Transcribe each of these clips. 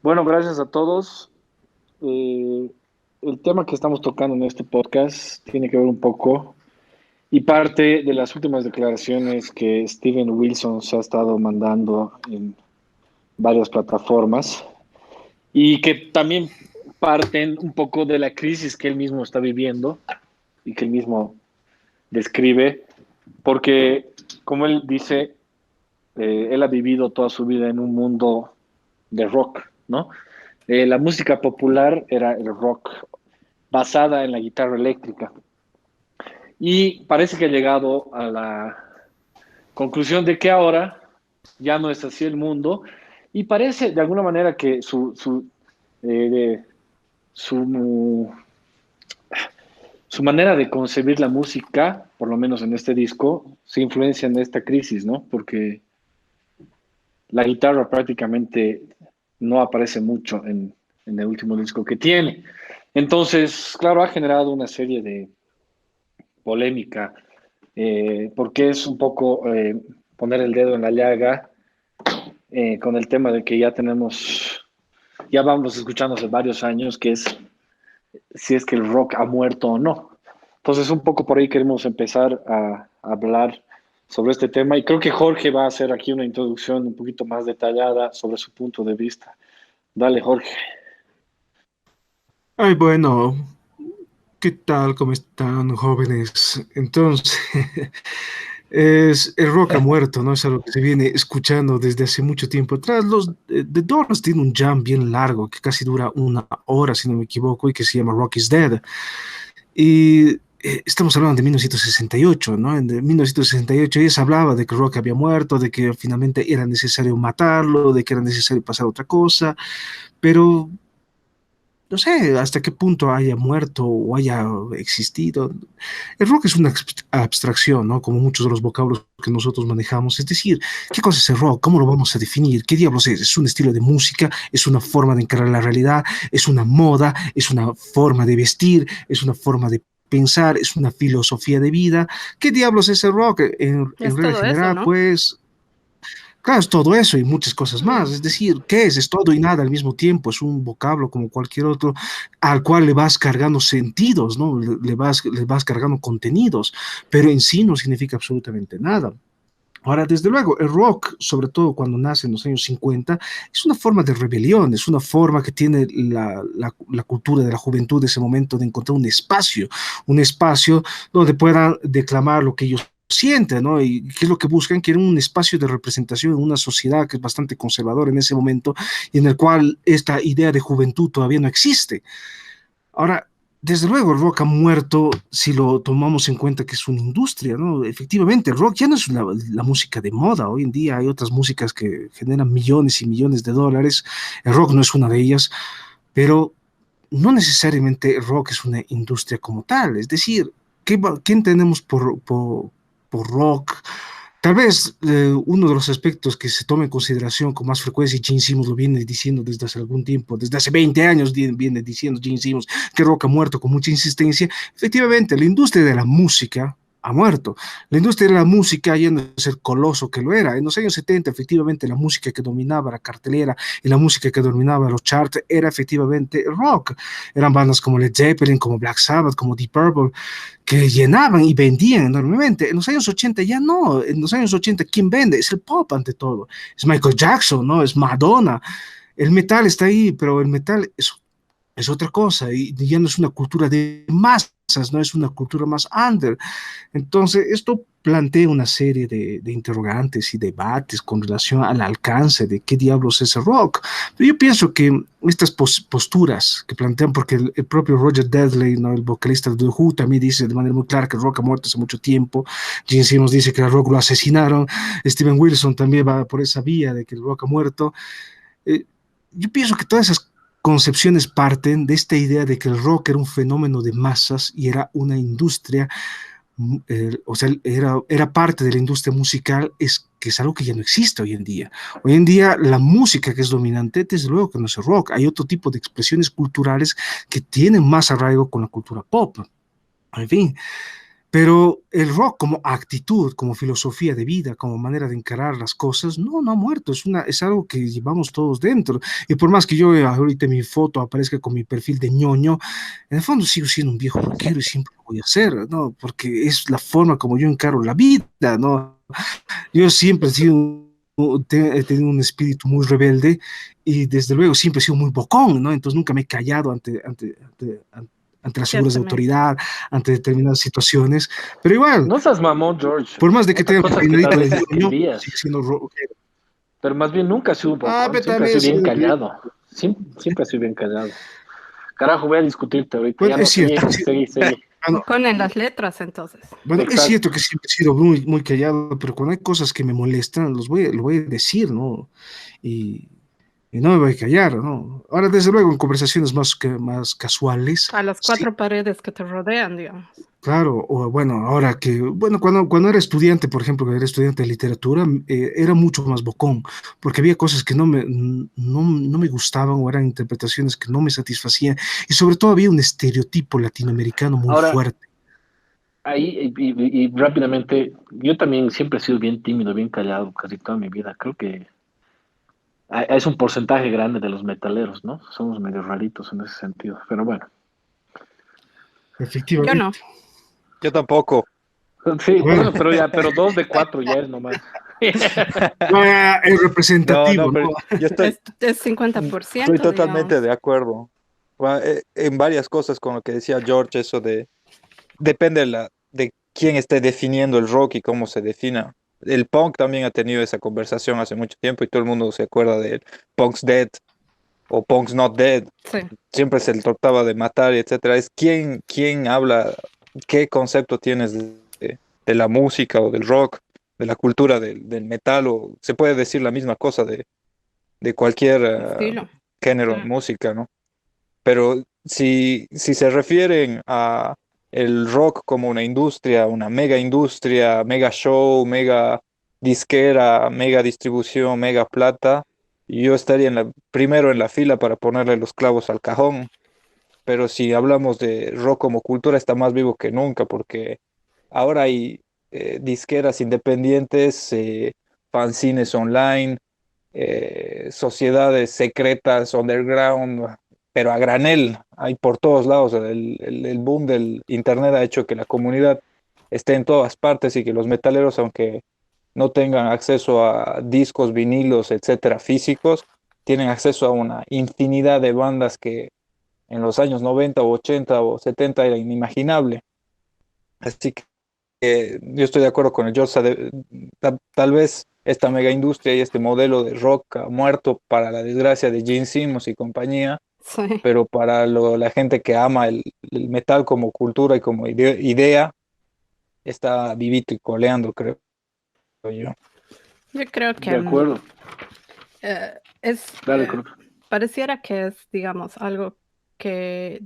Bueno, gracias a todos. Eh, el tema que estamos tocando en este podcast tiene que ver un poco y parte de las últimas declaraciones que Steven Wilson se ha estado mandando en varias plataformas y que también parten un poco de la crisis que él mismo está viviendo y que él mismo describe, porque como él dice, él ha vivido toda su vida en un mundo de rock, ¿no? La música popular era el rock basada en la guitarra eléctrica. Y parece que ha llegado a la conclusión de que ahora ya no es así el mundo y parece de alguna manera que su, su manera de concebir la música, por lo menos en este disco, se influencia en esta crisis, ¿no? Porque la guitarra prácticamente no aparece mucho en el último disco que tiene. Entonces, claro, ha generado una serie de polémica, porque es un poco poner el dedo en la llaga con el tema de que ya tenemos, ya vamos escuchando hace varios años, que es si es que el rock ha muerto o no. Entonces, un poco por ahí queremos empezar a hablar sobre este tema y creo que Jorge va a hacer aquí una introducción un poquito más detallada sobre su punto de vista. Dale, Jorge. Ay, bueno, ¿qué tal? ¿Cómo están, jóvenes? Entonces, el rock ha muerto, ¿no? Es algo que se viene escuchando desde hace mucho tiempo atrás. The Doors tiene un jam bien largo que casi dura una hora, si no me equivoco, y que se llama Rock is Dead. Y estamos hablando de 1968, ¿no? En 1968 ella se hablaba de que el rock había muerto, de que finalmente era necesario matarlo, de que era necesario pasar a otra cosa, pero no sé hasta qué punto haya muerto o haya existido. El rock es una abstracción, ¿no? Como muchos de los vocablos que nosotros manejamos. Es decir, ¿qué cosa es el rock? ¿Cómo lo vamos a definir? ¿Qué diablos es? ¿Es un estilo de música? ¿Es una forma de encarar la realidad? ¿Es una moda? ¿Es una forma de vestir? ¿Es una forma de pensar? ¿Es una filosofía de vida? ¿Qué diablos es el rock? En Es regla todo eso, general, ¿no? pues claro, es todo eso y muchas cosas más. Mm. Es decir, ¿qué es? Es todo y nada al mismo tiempo. Es un vocablo como cualquier otro al cual le vas cargando sentidos, ¿no? Le vas cargando contenidos, pero en sí no significa absolutamente nada. Ahora, desde luego, el rock, sobre todo cuando nace en los años 50, es una forma de rebelión, es una forma que tiene la cultura de la juventud de ese momento de encontrar un espacio donde puedan declamar lo que ellos sienten, ¿no? Y qué es lo que buscan, quieren un espacio de representación en una sociedad que es bastante conservadora en ese momento y en el cual esta idea de juventud todavía no existe. Ahora, desde luego, el rock ha muerto si lo tomamos en cuenta que es una industria, ¿no? Efectivamente, el rock ya no es la música de moda. Hoy en día hay otras músicas que generan millones y millones de dólares. El rock no es una de ellas, pero no necesariamente el rock es una industria como tal. Es decir, ¿qué entendemos por rock? Tal vez uno de los aspectos que se toma en consideración con más frecuencia, y Gene Simmons lo viene diciendo desde hace algún tiempo, desde hace 20 años viene diciendo Gene Simmons que rock ha muerto con mucha insistencia. Efectivamente, la industria de la música ha muerto. La industria de la música ya no es el coloso que lo era. En los años 70, efectivamente, la música que dominaba la cartelera y la música que dominaba los charts era efectivamente el rock. Eran bandas como Led Zeppelin, como Black Sabbath, como Deep Purple, que llenaban y vendían enormemente. En los años 80 ya no. En los años 80, ¿quién vende? Es el pop ante todo. Es Michael Jackson, ¿no? Es Madonna. El metal está ahí, pero el metal es otra cosa y ya no es una cultura de masas, no es una cultura más under. Entonces, esto plantea una serie de interrogantes y debates con relación al alcance de qué diablos es el rock. Pero yo pienso que estas posturas que plantean, porque el propio Roger Dudley, ¿no? El vocalista de The Who, también dice de manera muy clara que el rock ha muerto hace mucho tiempo. Gene Simmons dice que el rock lo asesinaron. Steven Wilson también va por esa vía de que el rock ha muerto. Eh, yo pienso que todas esas concepciones parten de esta idea de que el rock era un fenómeno de masas y era una industria, o sea, era parte de la industria musical, que es algo que ya no existe hoy en día. Hoy en día la música que es dominante, desde luego que no es el rock, hay otro tipo de expresiones culturales que tienen más arraigo con la cultura pop. En fin, Pero el rock como actitud, como filosofía de vida, como manera de encarar las cosas, no ha muerto, es algo que llevamos todos dentro. Y por más que yo ahorita en mi foto aparezca con mi perfil de ñoño, en el fondo sigo siendo un viejo rockero y siempre lo voy a hacer, ¿no? Porque es la forma como yo encaro la vida, ¿no? Yo siempre he sido, he tenido un espíritu muy rebelde y desde luego siempre he sido muy bocón, ¿no? Entonces nunca me he callado ante las figuras de Ciertamente. autoridad, ante determinadas situaciones, pero igual, No seas mamón, George. por más de que Otra tenga mi cosa que tal peinadito de vez ñoño, sigue escribías, siendo rockero. pero más bien nunca has sido un Ah, bocón, pero siempre has también he sido bien sido... callado. Siempre has sido bien callado. Carajo, voy a discutirte ahorita. Bueno, Ya es no, seguí, cierto, seguí. bueno, Ponen las letras entonces. bueno, es Exacto. cierto que siempre he sido muy callado, pero cuando hay cosas que me molestan, lo voy a decir, ¿no? Y, y no me voy a callar, ¿no? Ahora, desde luego, en conversaciones más casuales, A las sí, cuatro paredes que te rodean, digamos. claro, o bueno, ahora que, bueno, cuando era estudiante, por ejemplo, que era estudiante de literatura, era mucho más bocón, porque había cosas que no me gustaban o eran interpretaciones que no me satisfacían, y sobre todo había un estereotipo latinoamericano muy Ahora, fuerte. ahí y rápidamente, yo también siempre he sido bien tímido, bien callado casi toda mi vida. Creo que es un porcentaje grande de los metaleros, ¿no? Somos medio raritos en ese sentido. Pero bueno. Yo no. Efectivamente. Yo tampoco. Sí, por Bueno, eso, pero 2 de 4 ya es nomás. es No, no, representativo, pero ¿no? yo Es estoy 50%, totalmente digamos. de acuerdo. En varias cosas con lo que decía George, eso de, depende de quién esté definiendo el rock y cómo se defina. El punk también ha tenido esa conversación hace mucho tiempo y todo el mundo se acuerda de Punk's Dead o Punk's Not Dead. Sí, Siempre se le trataba de matar y etcétera. Es quién habla, qué concepto tienes de la música o del rock, de la cultura del metal, o se puede decir la misma cosa de cualquier estilo. género de Claro. música, ¿no? Pero si se refieren a el rock como una mega industria, mega show, mega disquera, mega distribución, mega plata, yo estaría primero en la fila para ponerle los clavos al cajón. Pero si hablamos de rock como cultura, está más vivo que nunca, porque ahora hay disqueras independientes, fanzines online, sociedades secretas, underground, pero a granel, hay por todos lados. El boom del internet ha hecho que la comunidad esté en todas partes y que los metaleros, aunque no tengan acceso a discos, vinilos, etcétera, físicos, tienen acceso a una infinidad de bandas que en los años 90 o 80 o 70 era inimaginable. Así que yo estoy de acuerdo con el George. Tal vez esta mega industria y este modelo de rock ha muerto para la desgracia de Gene Simmons y compañía, Sí. pero para la gente que ama el metal como cultura y como idea, está vivito y coleando, creo yo. Yo creo que De acuerdo. es, Dale, Cruz. pareciera que es, digamos, algo que,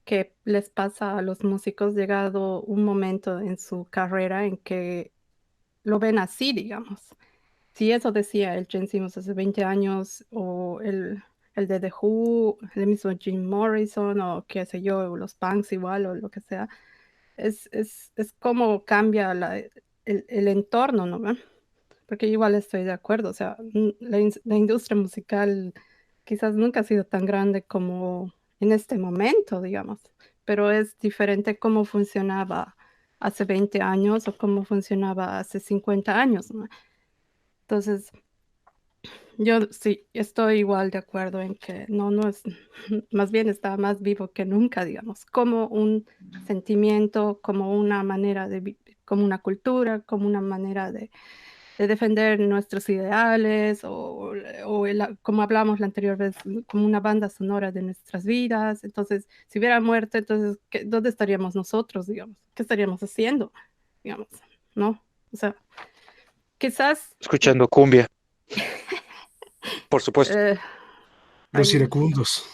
que les pasa a los músicos, llegado un momento en su carrera en que lo ven así, digamos. Si eso decía el Gene Simmons hace 20 años, o el de The Who, el mismo Jim Morrison, o qué sé yo, los Punks igual, o lo que sea, es como cambia el entorno, ¿no? ¿Ve? Porque igual estoy de acuerdo, o sea, la industria musical quizás nunca ha sido tan grande como en este momento, digamos, pero es diferente cómo funcionaba hace 20 años o cómo funcionaba hace 50 años, ¿no? Entonces, yo sí estoy igual de acuerdo en que no es, más bien está más vivo que nunca, digamos, como un sentimiento, como una manera de como una cultura, como una manera de defender nuestros ideales, o como hablamos la anterior vez, como una banda sonora de nuestras vidas. Entonces, si hubiera muerto, entonces, ¿dónde estaríamos nosotros, digamos? ¿Qué estaríamos haciendo, digamos? ¿No? O sea, quizás... Escuchando cumbia, por supuesto. eh, Los ay, iracundos.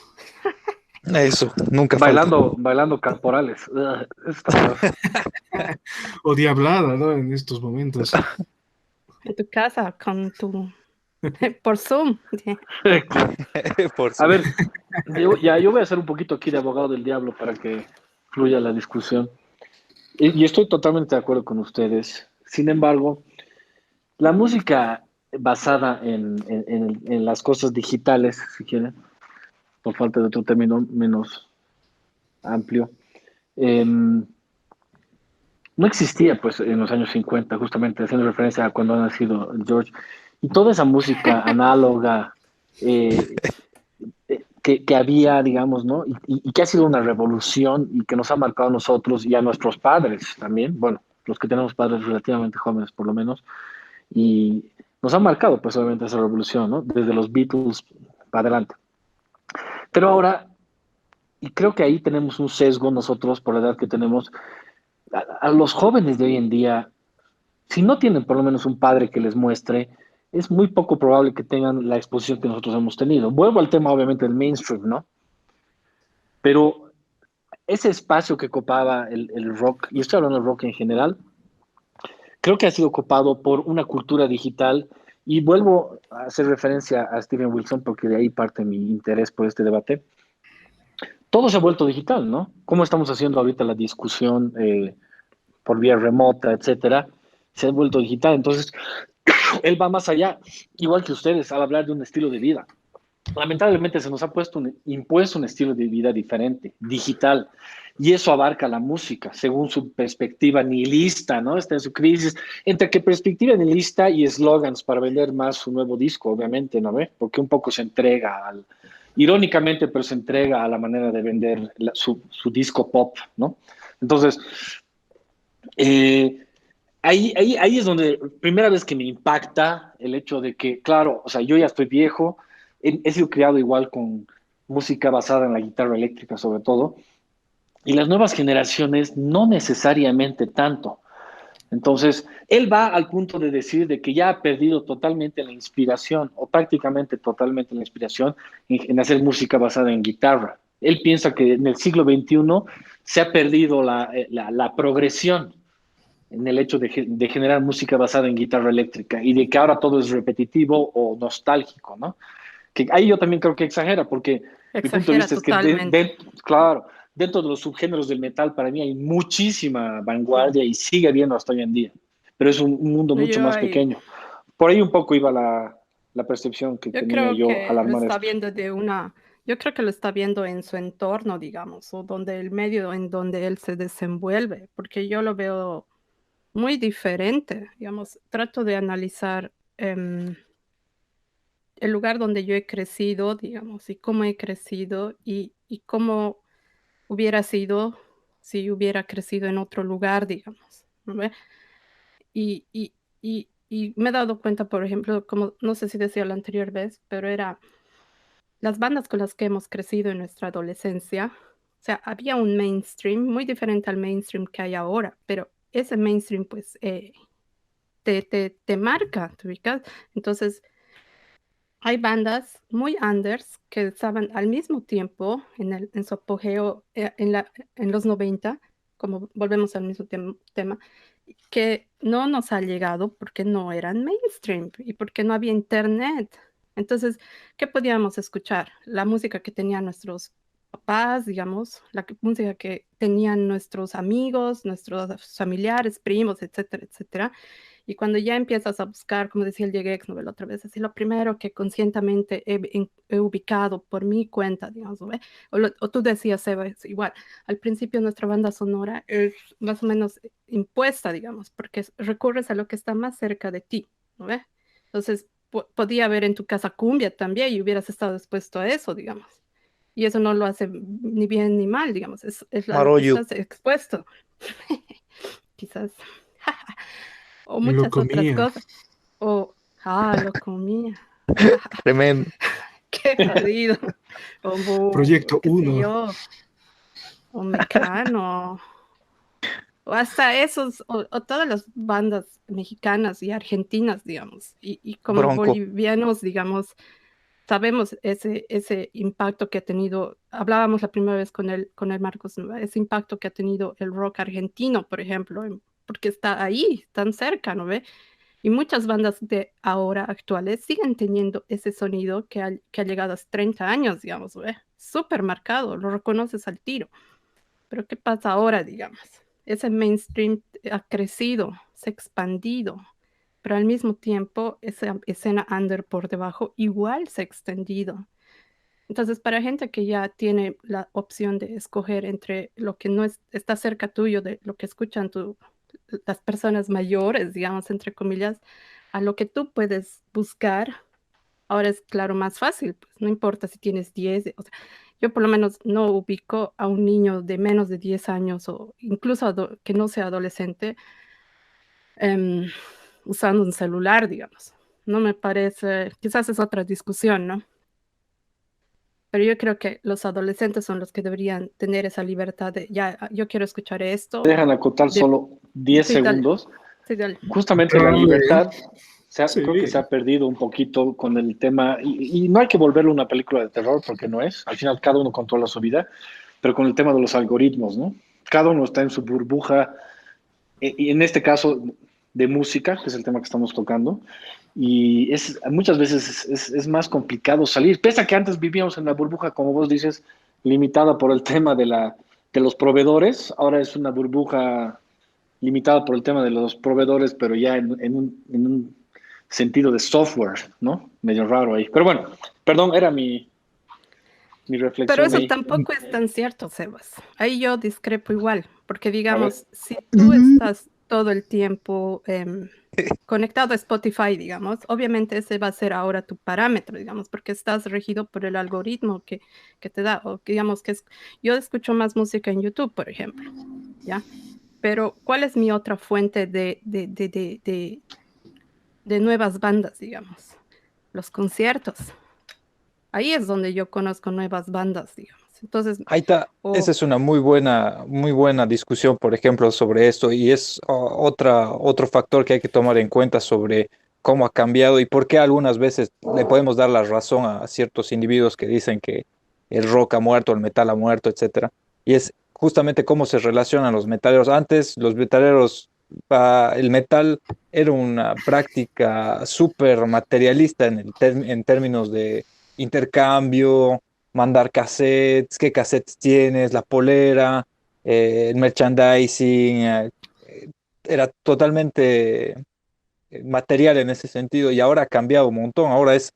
Eso, nunca falta. Bailando caporales. Eso está peor. O diablada, ¿no? En estos momentos. en tu casa con tu... por Zoom. Claro. Por A su- ver, yo voy a hacer un poquito aquí de abogado del diablo para que fluya la discusión. Y estoy totalmente de acuerdo con ustedes. Sin embargo, la música basada en las cosas digitales, si quieren, por falta de otro término menos amplio, no existía pues en los años 50, justamente haciendo referencia a cuando ha nacido George. Y toda esa música análoga eh, que había, digamos, ¿no? Y que ha sido una revolución y que nos ha marcado a nosotros y a nuestros padres también, bueno, los que tenemos padres relativamente jóvenes por lo menos, y nos ha marcado pues obviamente esa revolución, ¿no? Desde los Beatles para adelante. Pero ahora, y creo que ahí tenemos un sesgo nosotros por la edad que tenemos, a los jóvenes de hoy en día, si no tienen por lo menos un padre que les muestre, es muy poco probable que tengan la exposición que nosotros hemos tenido. Vuelvo al tema obviamente del mainstream, ¿no? Pero ese espacio que copaba el rock, y estoy hablando del rock en general, creo que ha sido copado por una cultura digital. Y vuelvo a hacer referencia a Steven Wilson porque de ahí parte mi interés por este debate. Todo se ha vuelto digital, ¿no? ¿Cómo estamos haciendo ahorita la discusión por vía remota, etcétera? Se ha vuelto digital. Entonces, él va más allá, igual que ustedes, al hablar de un estilo de vida. Lamentablemente se nos ha impuesto un estilo de vida diferente, digital, y eso abarca la música, según su perspectiva nihilista, ¿no? Está en su crisis, entre qué perspectiva nihilista y eslogans para vender más su nuevo disco, obviamente, ¿no ve? Porque un poco se entrega irónicamente, pero se entrega a la manera de vender su disco pop, ¿no? Entonces, eh, ahí es donde, primera vez que me impacta el hecho de que, claro, o sea, yo ya estoy viejo, he sido criado igual con música basada en la guitarra eléctrica sobre todo, y las nuevas generaciones no necesariamente tanto. Entonces, él va al punto de decir de que ya ha perdido totalmente la inspiración, o prácticamente totalmente la inspiración, en hacer música basada en guitarra. Él piensa que en el siglo XXI se ha perdido la progresión en el hecho de generar música basada en guitarra eléctrica y de que ahora todo es repetitivo o nostálgico, ¿no? Que ahí yo también creo que exagera, porque mi punto de Exagera vista es que, totalmente. claro, dentro de los subgéneros del metal para mí hay muchísima vanguardia y sigue habiendo hasta hoy en día, pero es un mundo mucho Yo, más pequeño. Por ahí un poco iba la percepción que yo tenía creo yo al que lo armar está esto. viendo yo creo que lo está viendo en su entorno, digamos, o donde el medio en donde él se desenvuelve, porque yo lo veo muy diferente, digamos, trato de analizar el lugar donde yo he crecido, digamos, y cómo he crecido y cómo hubiera sido si hubiera crecido en otro lugar, digamos, ¿no ve? Y, y, y me he dado cuenta, por ejemplo, como no sé si decía la anterior vez, pero era las bandas con las que hemos crecido en nuestra adolescencia. O sea, había un mainstream muy diferente al mainstream que hay ahora, pero ese mainstream pues te marca, ¿te ubicas? Entonces, hay bandas muy unders que estaban al mismo tiempo en su apogeo en los 90, como volvemos al mismo tema, que no nos ha llegado porque no eran mainstream y porque no había internet. Entonces, ¿qué podíamos escuchar? La música que tenían nuestros papás, digamos, música que tenían nuestros amigos, nuestros familiares, primos, etcétera, etcétera. Y cuando ya empiezas a buscar, como decía el Jagex, ¿no ve? La otra vez, así lo primero que conscientemente he ubicado por mi cuenta, digamos, ¿no ve? O tú decías, Seba, es igual, al principio nuestra banda sonora es más o menos impuesta, digamos, porque recurres a lo que está más cerca de ti, ¿no ve? Entonces, podía haber en tu casa cumbia también y hubieras estado expuesto a eso, digamos. Y eso no lo hace ni bien ni mal, digamos, es a lo que Marollo. estás expuesto, quizás. O Me lo muchas otras comía. cosas. O, lo comía. Tremendo. Qué jodido. O Proyecto qué sé 1. yo. O Mecano. O hasta esos, o todas las bandas mexicanas y argentinas, digamos. Y como Bronco. bolivianos, digamos, sabemos ese impacto que ha tenido. Hablábamos la primera vez con el Marcos, ¿no? Ese impacto que ha tenido el rock argentino, por ejemplo, porque está ahí, tan cerca, ¿no ve? Y muchas bandas de ahora actuales siguen teniendo ese sonido que ha llegado a 30 años, digamos, ¿ve? Súper marcado, lo reconoces al tiro. Pero ¿qué pasa ahora, digamos? ese mainstream ha crecido, se ha expandido, pero al mismo tiempo esa escena under por debajo igual se ha extendido. Entonces, para gente que ya tiene la opción de escoger entre lo que no está cerca tuyo, de lo que escuchan las personas mayores, digamos, entre comillas, a lo que tú puedes buscar, ahora es claro más fácil, pues no importa si tienes 10, o sea, yo por lo menos no ubico a un niño de menos de 10 años o incluso que no sea adolescente em, usando un celular, digamos. No me parece, quizás es otra discusión, ¿no? Pero yo creo que los adolescentes son los que deberían tener esa libertad de, ya, yo quiero escuchar esto, Dejan acotar de, solo 10 sí, dale, segundos. sí, dale. Justamente la Dale. libertad Sí. creo que se ha perdido un poquito con el tema, y no hay que volverlo una película de terror porque no es, al final cada uno controla su vida, pero con el tema de los algoritmos, ¿no? Cada uno está en su burbuja, y en este caso de música, que es el tema que estamos tocando, y muchas veces es más complicado salir, pese a que antes vivíamos en la burbuja, como vos dices, limitada por el tema de los proveedores, ahora es una burbuja limitada por el tema de los proveedores, pero ya en un sentido de software, ¿no? Medio raro ahí. Pero bueno, perdón, era mi Pero reflexión eso ahí. tampoco es tan cierto, Sebas. Ahí yo discrepo igual, porque A ver, digamos, si tú estás todo el tiempo conectado a Spotify, digamos, obviamente ese va a ser ahora tu parámetro, digamos, porque estás regido por el algoritmo que te da, o que digamos que yo escucho más música en YouTube, por ejemplo, ¿ya? Pero ¿cuál es mi otra fuente de nuevas bandas, digamos? Los conciertos. Ahí es donde yo conozco nuevas bandas, digamos. Entonces, Ahí está, esa o es una muy buena discusión, por ejemplo, sobre esto, y es otro factor que hay que tomar en cuenta sobre cómo ha cambiado y por qué algunas veces le podemos dar la razón a ciertos individuos que dicen que el rock ha muerto, el metal ha muerto, etcétera. Y es justamente cómo se relacionan los metaleros. Antes, los metaleros, el metal era una práctica súper materialista en términos de intercambio, mandar cassettes, qué cassettes tienes, la polera, el merchandising, era totalmente material en ese sentido y ahora ha cambiado un montón. Ahora es,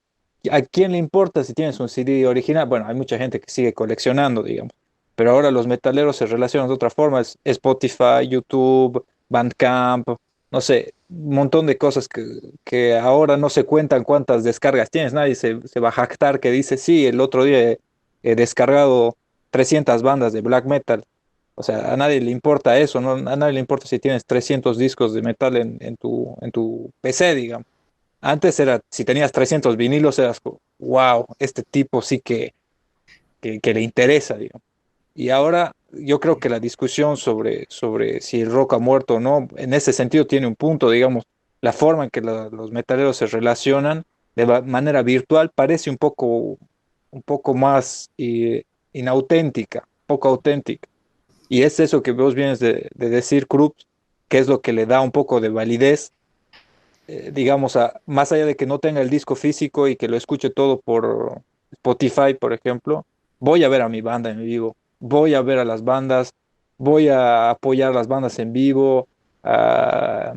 ¿a quién le importa si tienes un CD original? Bueno, hay mucha gente que sigue coleccionando, digamos, pero ahora los metaleros se relacionan de otra forma, es Spotify, YouTube, Bandcamp, no sé, un montón de cosas que ahora no se cuentan cuántas descargas tienes, nadie se va a jactar que dice, sí, el otro día he descargado 300 bandas de black metal. O sea, a nadie le importa eso, ¿no? A nadie le importa si tienes 300 discos de metal en tu PC, digamos. Antes era, si tenías 300 vinilos, eras, wow, este tipo sí que le interesa, digamos. Y ahora yo creo que la discusión sobre si el rock ha muerto o no, en ese sentido tiene un punto, digamos, la forma en que los metaleros se relacionan de manera virtual parece un poco más inauténtica, poco auténtica. Y es eso que vos vienes de decir, Krups, que es lo que le da un poco de validez, digamos, más allá de que no tenga el disco físico y que lo escuche todo por Spotify, por ejemplo, voy a ver a mi banda en vivo, voy a ver a las bandas, voy a apoyar las bandas en vivo, ah,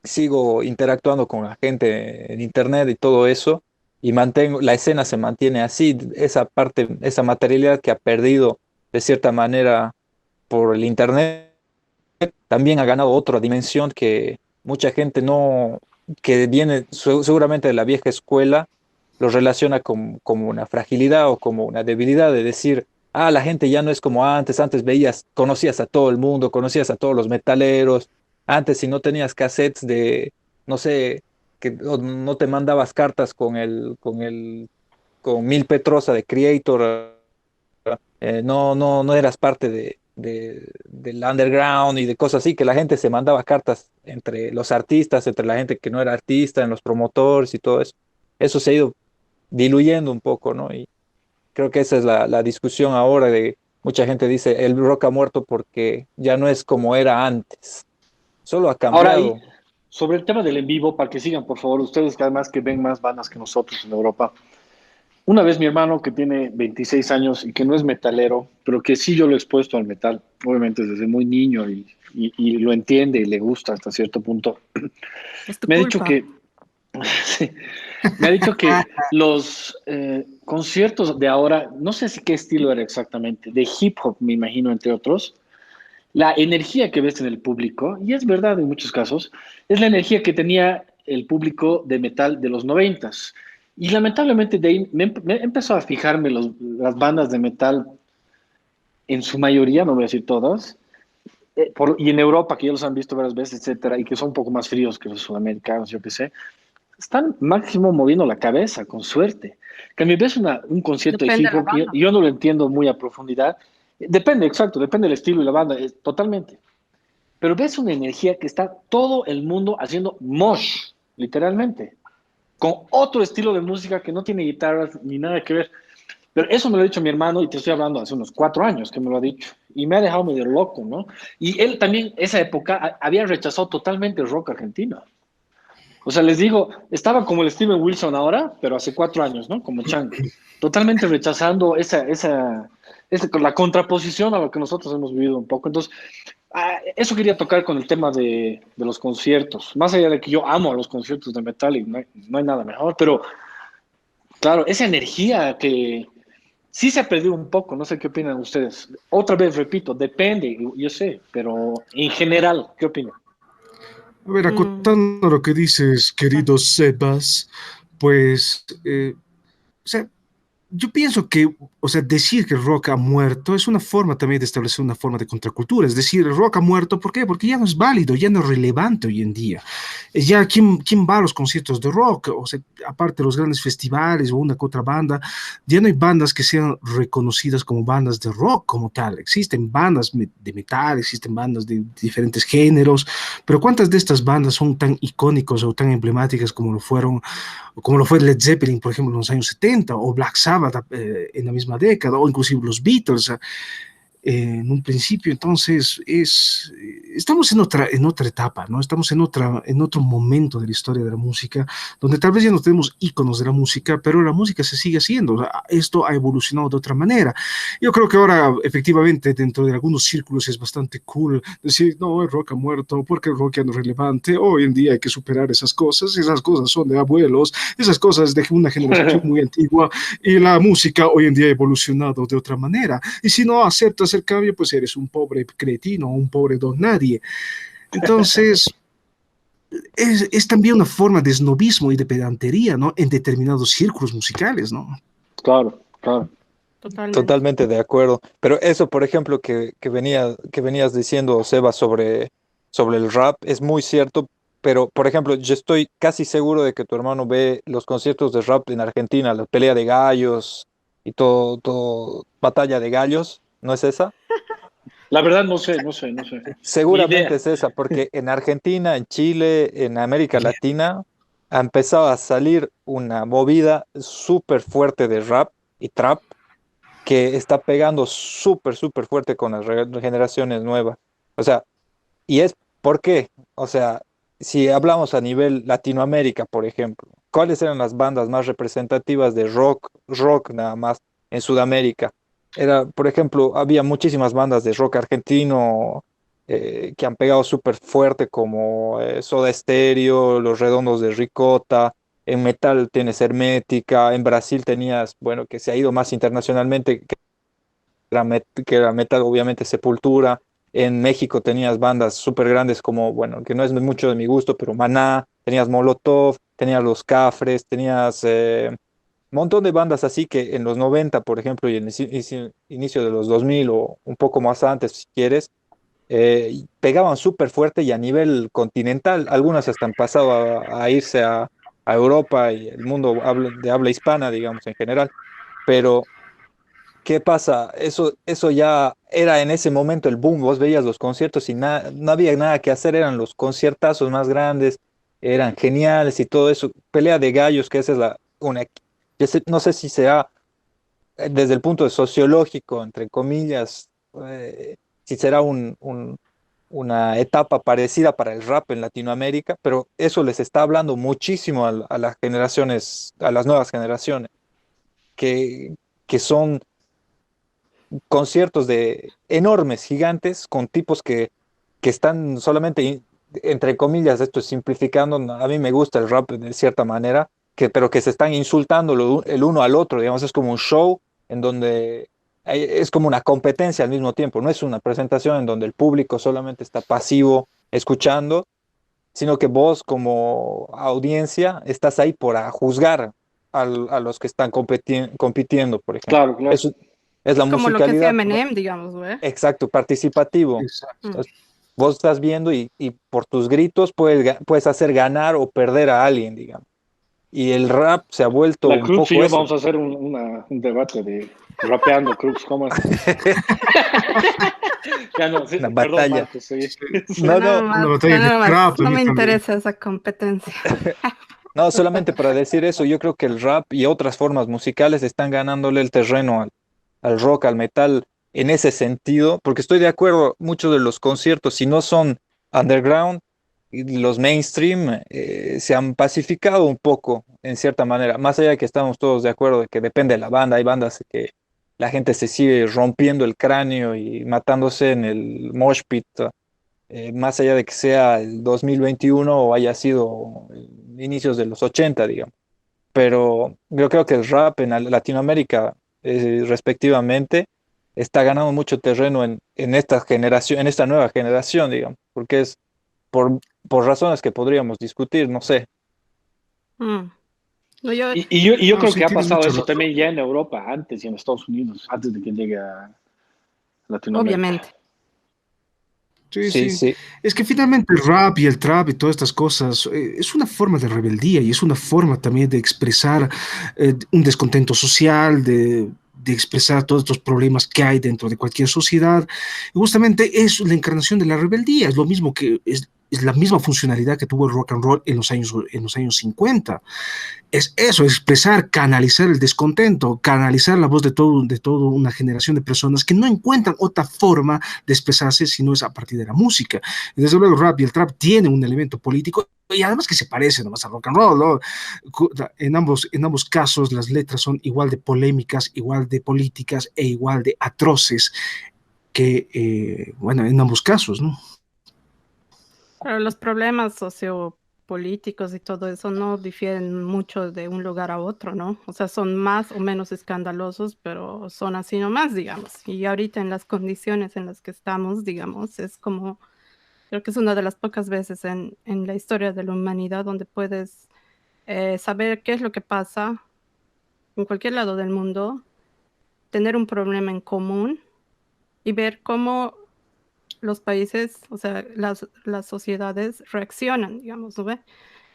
sigo interactuando con la gente en internet y todo eso, y mantengo, la escena se mantiene así, esa parte, esa materialidad que ha perdido de cierta manera por el internet también ha ganado otra dimensión que mucha gente no, que viene seguramente de la vieja escuela, lo relaciona como una fragilidad o como una debilidad de decir, ah, la gente ya no es como antes, antes veías, conocías a todo el mundo, conocías a todos los metaleros, antes si no tenías cassettes de, no sé, que o no te mandabas cartas con Mil Petrosa de Creator, no eras parte del underground y de cosas así, que la gente se mandaba cartas entre los artistas, entre la gente que no era artista, en los promotores y todo eso. Eso se ha ido diluyendo un poco, ¿no? Y creo que esa es la discusión ahora de mucha gente dice, el rock ha muerto porque ya no es como era antes, solo ha Ahora ahí, cambiado. sobre el tema del en vivo, para que sigan, por favor, ustedes que además que ven más bandas que nosotros en Europa. Una vez mi hermano que tiene 26 años y que no es metalero, pero que sí yo lo he expuesto al metal, obviamente desde muy niño y y lo entiende y le gusta hasta cierto punto. Es tu Me ha dicho culpa. que, sí, me ha dicho que los conciertos de ahora, no sé si qué estilo era exactamente, de hip hop, me imagino, entre otros, la energía que ves en el público, y es verdad en muchos casos, es la energía que tenía el público de metal de los noventas. Y lamentablemente de ahí me empezó a fijarme las bandas de metal en su mayoría, no voy a decir todas, y en Europa, que ya los han visto varias veces, etcétera, y que son un poco más fríos que los sudamericanos, yo qué sé, están máximo moviendo la cabeza, con suerte. Que a mí ves un concierto de Depende hip de la hop, banda. y yo no lo entiendo muy a profundidad. Depende, exacto, depende del estilo y la banda, totalmente. Pero ves una energía que está todo el mundo haciendo mosh, literalmente, con otro estilo de música que no tiene guitarras ni nada que ver. Pero eso me lo ha dicho mi hermano y te estoy hablando hace unos 4 años que me lo ha dicho. Y me ha dejado medio loco, ¿no? Y él también, esa época, había rechazado totalmente el rock argentino. O sea, les digo, estaba como el Steven Wilson ahora, pero hace 4 años, ¿no? Como Chango. Totalmente rechazando la contraposición a lo que nosotros hemos vivido un poco. Entonces, eso quería tocar con el tema de los conciertos. Más allá de que yo amo los conciertos de metal y no hay nada mejor, pero claro, esa energía que sí se ha perdido un poco, no sé qué opinan ustedes. Otra vez repito, depende, yo sé, pero en general, ¿qué opinan? A ver, Mm, acotando lo que dices, querido Sebas, pues, o sea, yo pienso que, o sea, decir que el rock ha muerto es una forma también de establecer una forma de contracultura. Es decir, el rock ha muerto, ¿por qué? Porque ya no es válido, ya no es relevante hoy en día. Ya, ¿quién va a los conciertos de rock? O sea, aparte de los grandes festivales o una que otra banda, ya no hay bandas que sean reconocidas como bandas de rock como tal. Existen bandas de metal, existen bandas de diferentes géneros, pero ¿cuántas de estas bandas son tan icónicos o tan emblemáticas como lo fueron o como lo fue Led Zeppelin, por ejemplo, en los años 70, o Black Sabbath en la misma década, o inclusive los Beatles en un principio? Entonces, estamos en otra etapa, ¿no? Estamos en otro momento de la historia de la música, donde tal vez ya no tenemos íconos de la música, pero la música se sigue haciendo. O sea, esto ha evolucionado de otra manera. Yo creo que ahora, efectivamente, dentro de algunos círculos es bastante cool decir, no, el rock ha muerto, porque el rock ya no es relevante. Hoy en día hay que superar esas cosas son de abuelos, esas cosas de una generación muy antigua, y la música hoy en día ha evolucionado de otra manera. Y si no aceptas el cambio, pues eres un pobre cretino, un pobre don nadie. Entonces, es también una forma de snobismo y de pedantería, ¿no? En determinados círculos musicales, ¿no? Claro, claro. totalmente. Totalmente de acuerdo. Pero eso, por ejemplo, que venías diciendo, Seba, sobre el rap, es muy cierto. Pero, por ejemplo, yo estoy casi seguro de que tu hermano ve los conciertos de rap en Argentina, la pelea de gallos y todo, batalla de gallos, ¿no es esa? La verdad no sé, no sé, no sé. Ni Seguramente idea. es esa, porque en Argentina, en Chile, en América Latina, ha empezado a salir una movida súper fuerte de rap y trap que está pegando súper fuerte con las generaciones nuevas. O sea, ¿y es por qué? O sea, si hablamos a nivel Latinoamérica, por ejemplo, ¿cuáles eran las bandas más representativas de rock nada más en Sudamérica? Era, por ejemplo, había muchísimas bandas de rock argentino que han pegado súper fuerte, como Soda Stereo, Los Redondos de Ricota. En metal tienes Hermética, en Brasil tenías, bueno, que se ha ido más internacionalmente, que era metal, obviamente Sepultura. En México tenías bandas súper grandes como, bueno, que no es mucho de mi gusto, pero Maná, tenías Molotov, tenías Los Cafres, tenías un montón de bandas así que en los 90, por ejemplo, y en el inicio de los 2000 o un poco más antes, si quieres, pegaban súper fuerte y a nivel continental. Algunas hasta han pasado a irse a Europa y el mundo de habla hispana, digamos, en general. Pero ¿qué pasa? Eso ya era en ese momento el boom. Vos veías los conciertos y no había nada que hacer, eran los conciertazos más grandes, eran geniales y todo eso. Pelea de gallos, que esa es no sé si sea desde el punto de sociológico, entre comillas, si será una etapa parecida para el rap en Latinoamérica, pero eso les está hablando muchísimo a las generaciones, a las nuevas generaciones, que, que son conciertos de enormes, gigantes, con tipos que que están solamente, entre comillas, esto es simplificando, a mí me gusta el rap de cierta manera, pero que se están insultando el uno al otro, digamos, es como un show en donde es como una competencia al mismo tiempo, no es una presentación en donde el público solamente está pasivo escuchando, sino que vos como audiencia estás ahí para juzgar a los que están compitiendo, por ejemplo. Claro, claro. Eso es la Es como lo que hacía musicalidad, Eminem, digamos, güey. exacto, participativo. Exacto. Mm. Vos estás viendo y por tus gritos puedes hacer ganar o perder a alguien, digamos. Y el rap se ha vuelto La un Cruz y poco yo eso. vamos a hacer un debate de rapeando, Cruz, ¿cómo es? Ya no, sí, Una perdón, batalla. Marcos, sí. No, no, Una batalla de trap No a mí me también. interesa esa competencia. no, solamente para decir eso, yo creo que el rap y otras formas musicales están ganándole el terreno al rock, al metal, en ese sentido, porque estoy de acuerdo, muchos de los conciertos, si no son underground, y los mainstream se han pacificado un poco, en cierta manera, más allá de que estamos todos de acuerdo de que depende de la banda, hay bandas que la gente se sigue rompiendo el cráneo y matándose en el mosh pit, más allá de que sea el 2021 o haya sido inicios de los 80, digamos. Pero yo creo que el rap en Latinoamérica, respectivamente, está ganando mucho terreno en esta generación, en esta nueva generación, digamos, porque es por, por razones que podríamos discutir, no sé. Mm. No, yo, Y yo No, creo sí, que ha tienes pasado mucha eso razón. también ya en Europa antes y en Estados Unidos, antes de que llegue a Latinoamérica. obviamente. Sí, Sí, sí. sí, Es que finalmente el rap y el trap y todas estas cosas es una forma de rebeldía y es una forma también de expresar un descontento social, de expresar todos estos problemas que hay dentro de cualquier sociedad. Y justamente es la encarnación de la rebeldía, es lo mismo que es la misma funcionalidad que tuvo el rock and roll en los años 50. Es eso, expresar, canalizar el descontento, canalizar la voz de toda una generación de personas que no encuentran otra forma de expresarse si no es a partir de la música. Y desde luego el rap y el trap tienen un elemento político y además que se parece nomás al rock and roll, ¿no? En ambos casos las letras son igual de polémicas, igual de políticas e igual de atroces que, bueno, en ambos casos, ¿no? Pero los problemas sociopolíticos y todo eso no difieren mucho de un lugar a otro, ¿no? O sea, son más o menos escandalosos, pero son así nomás, digamos. Y ahorita en las condiciones en las que estamos, digamos, es como, creo que es una de las pocas veces en la historia de la humanidad donde puedes saber qué es lo que pasa en cualquier lado del mundo, tener un problema en común y ver cómo los países, o sea, las sociedades reaccionan, digamos, ¿no ve?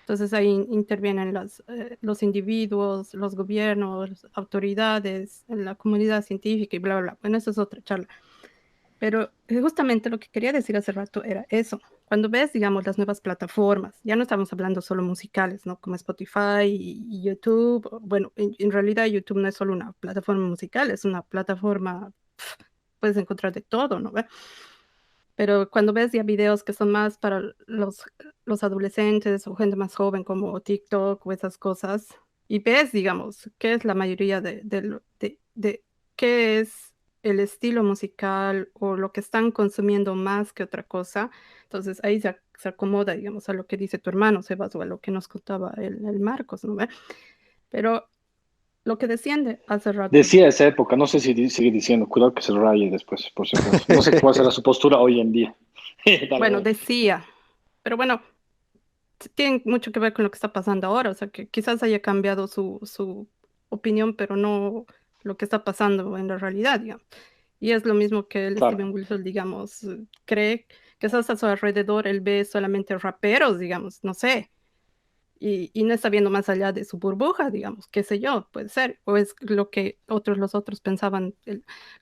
Entonces ahí intervienen los individuos, los gobiernos, las autoridades, la comunidad científica y bla, bla, bla. Bueno, eso es otra charla. Pero justamente lo que quería decir hace rato era eso. Cuando ves, digamos, las nuevas plataformas, ya no estamos hablando solo musicales, ¿no? Como Spotify y YouTube. Bueno, en realidad YouTube no es solo una plataforma musical, es una plataforma, puedes encontrar de todo, ¿no? ¿Ve? Pero cuando ves ya videos que son más para los adolescentes o gente más joven como TikTok o esas cosas, y ves, digamos, qué es la mayoría de qué es el estilo musical o lo que están consumiendo más que otra cosa, entonces ahí se acomoda, digamos, a lo que dice tu hermano, Sebas, o a lo que nos contaba el Marcos, ¿no ve? Pero lo que desciende hace rato. Decía esa época, no sé si sigue diciendo, cuidado que se raye después, por si acaso. No sé cuál será su postura hoy en día. Dale, Bueno, dale. decía, pero bueno, tiene mucho que ver con lo que está pasando ahora, o sea, que quizás haya cambiado su opinión, pero no lo que está pasando en la realidad, digamos. Y es lo mismo que el Claro. Steven Wilson, digamos, cree que quizás a su alrededor él ve solamente raperos, digamos, no sé, y no está viendo más allá de su burbuja, digamos, qué sé yo, puede ser, o es lo que los otros pensaban,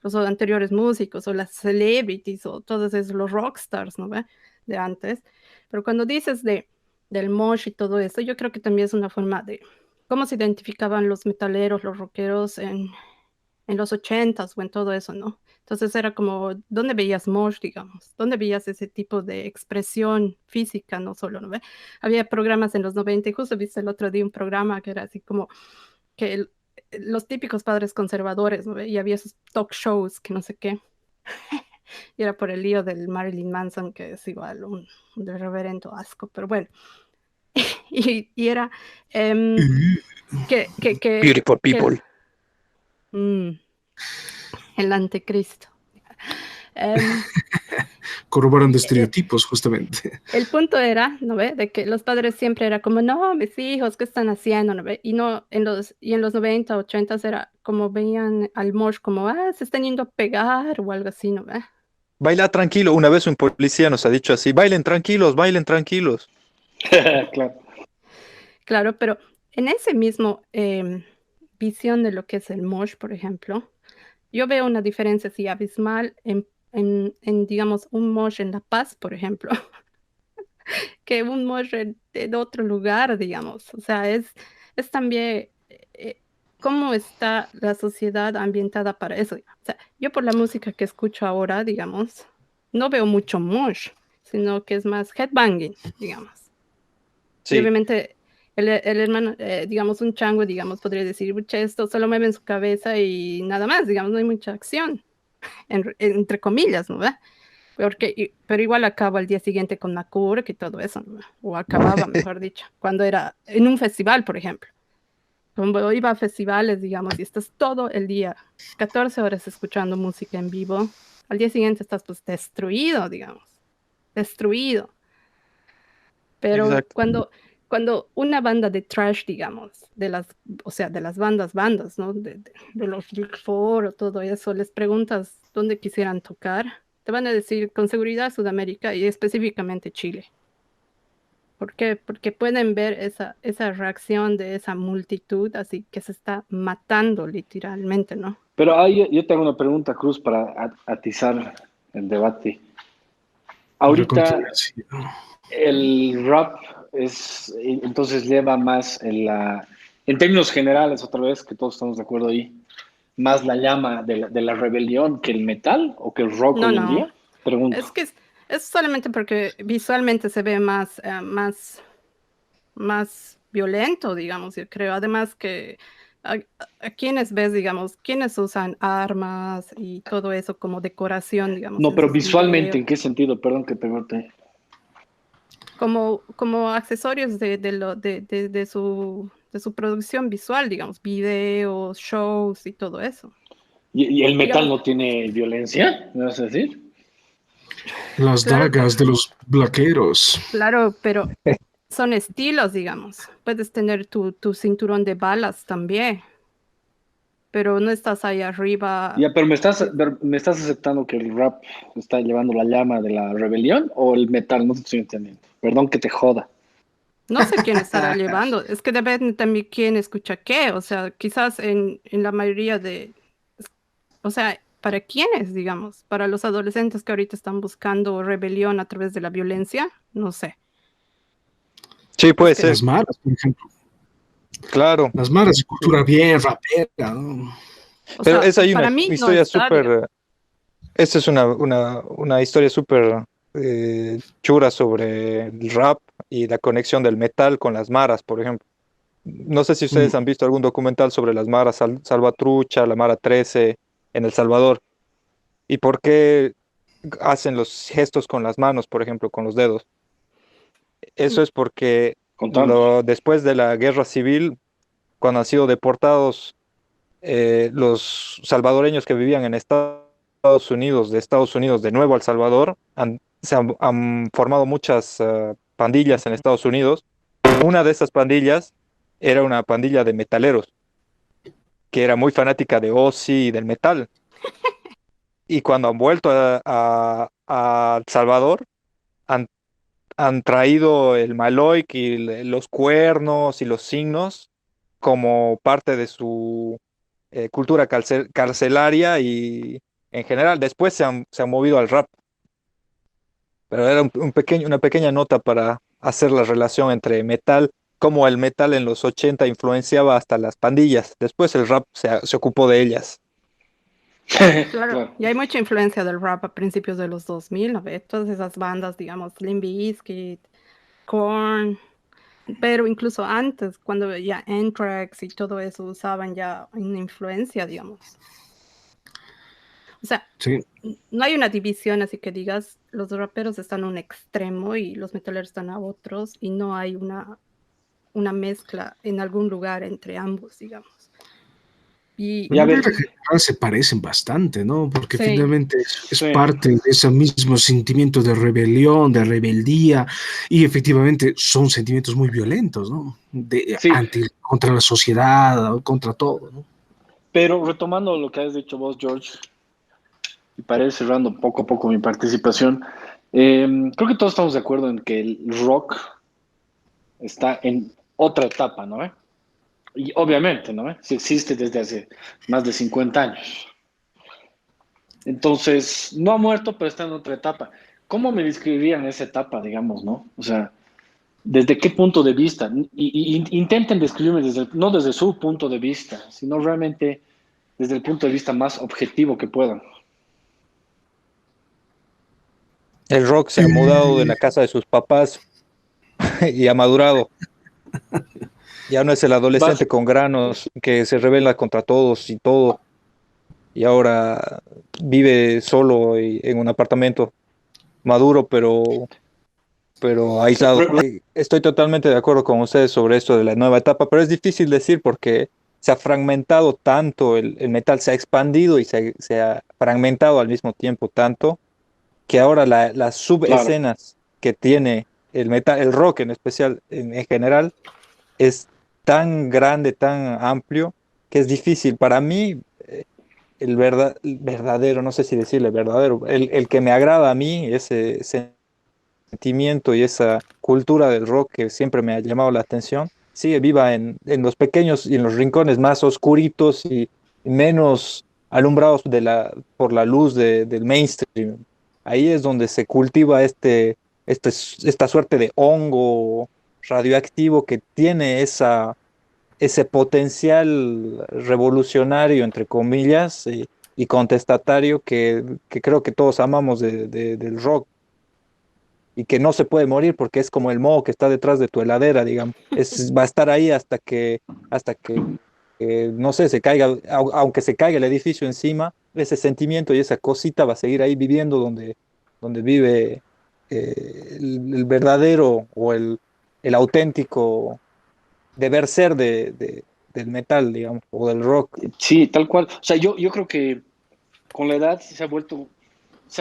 los anteriores músicos, o las celebrities, o todos esos, los rockstars, ¿no ve? De antes. Pero cuando dices del mosh y todo eso, yo creo que también es una forma de cómo se identificaban los metaleros, los rockeros en los ochentas o en todo eso, ¿no? Entonces era como, ¿dónde veías mosh, digamos? ¿Dónde veías ese tipo de expresión física, no solo, ¿no ve? Había programas en los 90 y justo viste el otro día un programa que era así como que los típicos padres conservadores, ¿no ve? Y había esos talk shows que no sé qué. Y era por el lío del Marilyn Manson, que es igual un de reverendo asco, pero bueno. Y era Beautiful que people. el anticristo. Em, Corroborando y, estereotipos, justamente. el punto era, ¿no ve? De que los padres siempre era como, no, mis hijos, ¿qué están haciendo? ¿No ve? Y no, en los 90, 80 era como veían al mosh como, se están yendo a pegar o algo así, ¿no ve? Baila tranquilo. Una vez un policía nos ha dicho así, bailen tranquilos, bailen tranquilos. Claro. Claro, pero en ese mismo visión de lo que es el mosh, por ejemplo, yo veo una diferencia así abismal digamos, un mosh en La Paz, por ejemplo, que un mosh en otro lugar, digamos. O sea, es también cómo está la sociedad ambientada para eso. O sea, yo por la música que escucho ahora, digamos, no veo mucho mosh, sino que es más headbanging, digamos. Y Sí, obviamente el hermano, digamos, un chango, digamos, podría decir, "Pucha, esto solo mueve en su cabeza y nada más, digamos, no hay mucha acción, entre comillas, ¿no ve? Pero igual acaba al día siguiente con Makurk y todo eso, ¿no ve? O acababa, mejor dicho, cuando era en un festival, por ejemplo. Cuando iba a festivales, digamos, y estás todo el día, 14 horas escuchando música en vivo, al día siguiente estás pues destruido, digamos, destruido. Pero exacto. cuando una banda de trash, digamos, o sea, de las bandas, ¿no? De los Big Four o todo eso, les preguntas dónde quisieran tocar, te van a decir con seguridad Sudamérica y específicamente Chile. ¿Por qué? Porque pueden ver esa reacción de esa multitud, así que se está matando literalmente, ¿no? Pero ahí yo tengo una pregunta, Cruz, para atizar el debate. La Ahorita controversia. el rap entonces lleva más en términos generales, otra vez, que todos estamos de acuerdo ahí, más la llama de la rebelión que el metal o que el rock No, hoy en no, día. Pregunto. es que es solamente porque visualmente se ve más violento, digamos, yo creo. Además que a quienes ves, digamos, quienes usan armas y todo eso como decoración, digamos, No, en pero sus visualmente, videos, ¿en qué sentido? Perdón que te corte. como accesorios de su producción visual, digamos, videos, shows y todo eso. ¿Y el metal Digamos, no tiene violencia? ¿Me vas a decir? Las claro, dagas de los blaqueros. claro, pero son estilos, digamos. Puedes tener tu cinturón de balas también, pero no estás ahí arriba. Ya, pero ¿me estás aceptando que el rap está llevando la llama de la rebelión o el metal? No te estoy entendiendo. Perdón que te joda. No sé quién estará llevando, es que depende también quién escucha qué, o sea, quizás en la mayoría o sea, ¿para quiénes, digamos? ¿Para los adolescentes que ahorita están buscando rebelión a través de la violencia? No sé. Sí, Es puede que, ser, Las maras, por ejemplo. claro. Las maras de cultura bien rapera, ¿no? o Pero sea, es ahí una para mí no historia está, digamos. súper, esta es una historia súper chura sobre el rap y la conexión del metal con las maras, por ejemplo. No sé si Mm. ustedes han visto algún documental sobre las maras Salvatrucha, la Mara 13 en El Salvador y por qué hacen los gestos con las manos, por ejemplo, con los dedos. Eso es porque Contanos. después de la guerra civil, cuando han sido deportados los salvadoreños que vivían en Estados Unidos, de Estados Unidos de nuevo a El Salvador, han formado muchas pandillas en Estados Unidos. Una de esas pandillas era una pandilla de metaleros, que era muy fanática de Ozzy y del metal. Y cuando han vuelto a El Salvador, han, han traído el maloik y los cuernos y los signos como parte de su cultura carcelaria y en general después se han movido al rap. Pero era una pequeña nota para hacer la relación entre metal, cómo el metal en los 80 influenciaba hasta las pandillas. Después el rap se ocupó de ellas. Claro, Claro. y hay mucha influencia del rap a principios de los 2000, ¿no ve? Todas esas bandas, digamos, Limp Bizkit, Korn, pero incluso antes, cuando ya Anthrax y todo eso usaban ya una influencia, digamos. O sea, Sí. no hay una división así que digas, los raperos están a un extremo y los metaleros están a otros, y no hay una mezcla en algún lugar entre ambos, digamos. Y De Y a ver, manera general se parecen bastante, ¿no? Porque sí, finalmente es sí, parte de ese mismo sentimiento de rebelión, de rebeldía, y efectivamente son sentimientos muy violentos, ¿no? sí, Contra la sociedad, contra todo, ¿no? pero retomando lo que has dicho vos, George, y para ir cerrando poco a poco mi participación, creo que todos estamos de acuerdo en que el rock está en otra etapa, ¿no? Y obviamente, ¿no? Sí existe desde hace más de 50 años. Entonces, no ha muerto, pero está en otra etapa. ¿Cómo me describirían esa etapa, digamos, no? O sea, ¿desde qué punto de vista? Intenten describirme no desde su punto de vista, sino realmente desde el punto de vista más objetivo que puedan. El rock se ha mudado de la casa de sus papás y ha madurado. Ya no es el Vas, adolescente con granos que se rebela contra todos y todo, y ahora vive solo en un apartamento maduro, pero aislado. Estoy totalmente de acuerdo con ustedes sobre esto de la nueva etapa, pero es difícil decir porque se ha fragmentado tanto, el metal se ha expandido y se ha fragmentado al mismo tiempo tanto, que ahora las claro. subescenas que tiene el metal, el rock en especial, en general, es tan grande, tan amplio, que es difícil. Para mí, el verdadero, no sé si decirle verdadero, el que me agrada a mí, ese sentimiento y esa cultura del rock que siempre me ha llamado la atención, sigue viva en los pequeños y en los rincones más oscuritos y menos alumbrados por la luz del mainstream. Ahí es donde se cultiva esta suerte de hongo radioactivo que tiene ese potencial revolucionario, entre comillas, y contestatario que creo que todos amamos del rock y que no se puede morir porque es como el moho que está detrás de tu heladera, digamos. Va a estar ahí hasta que no sé, se caiga, aunque se caiga el edificio encima, ese sentimiento y esa cosita va a seguir ahí viviendo donde vive el verdadero o el auténtico deber ser del metal, digamos, o del rock. Sí, tal cual. O sea, yo creo que con la edad se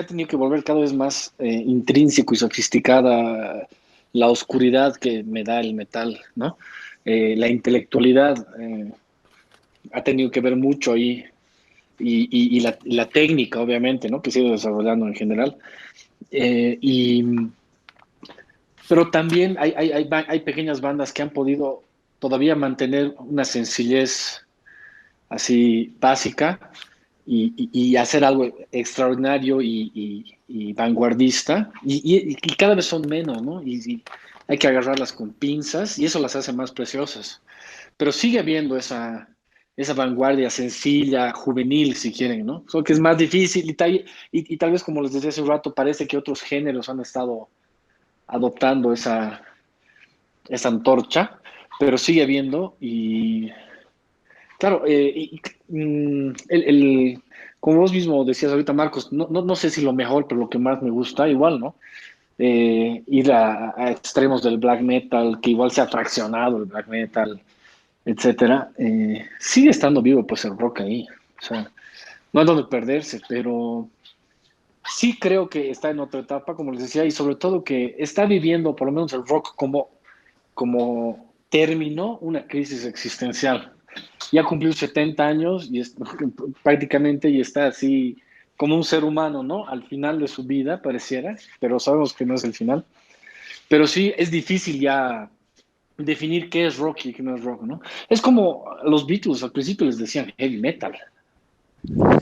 ha tenido que volver cada vez más intrínseco y sofisticada la oscuridad que me da el metal, ¿no? La intelectualidad ha tenido que ver mucho ahí y la técnica, obviamente, ¿no? Que se ha ido desarrollando en general. Eh, y, pero también hay pequeñas bandas que han podido todavía mantener una sencillez así básica y hacer algo extraordinario y vanguardista, y cada vez son menos, ¿no? Y hay que agarrarlas con pinzas y eso las hace más preciosas. Pero sigue habiendo esa vanguardia sencilla, juvenil, si quieren, ¿no? Solo que es más difícil y tal vez, como les decía hace un rato, parece que otros géneros han estado adoptando esa antorcha, pero sigue habiendo y claro, como vos mismo decías ahorita, Marcos, no sé si lo mejor, pero lo que más me gusta, igual, ¿no? Ir a extremos del black metal, que igual se ha fraccionado el black metal, etcétera. Sigue estando vivo, pues, el rock ahí. O sea, no hay donde perderse, pero sí creo que está en otra etapa, como les decía, y sobre todo que está viviendo, por lo menos el rock, como terminó una crisis existencial. Ya cumplió 70 años prácticamente y está así como un ser humano, ¿no? Al final de su vida, pareciera, pero sabemos que no es el final. Pero sí, es difícil ya definir qué es rock y qué no es rock, ¿no? Es como los Beatles, al principio les decían heavy metal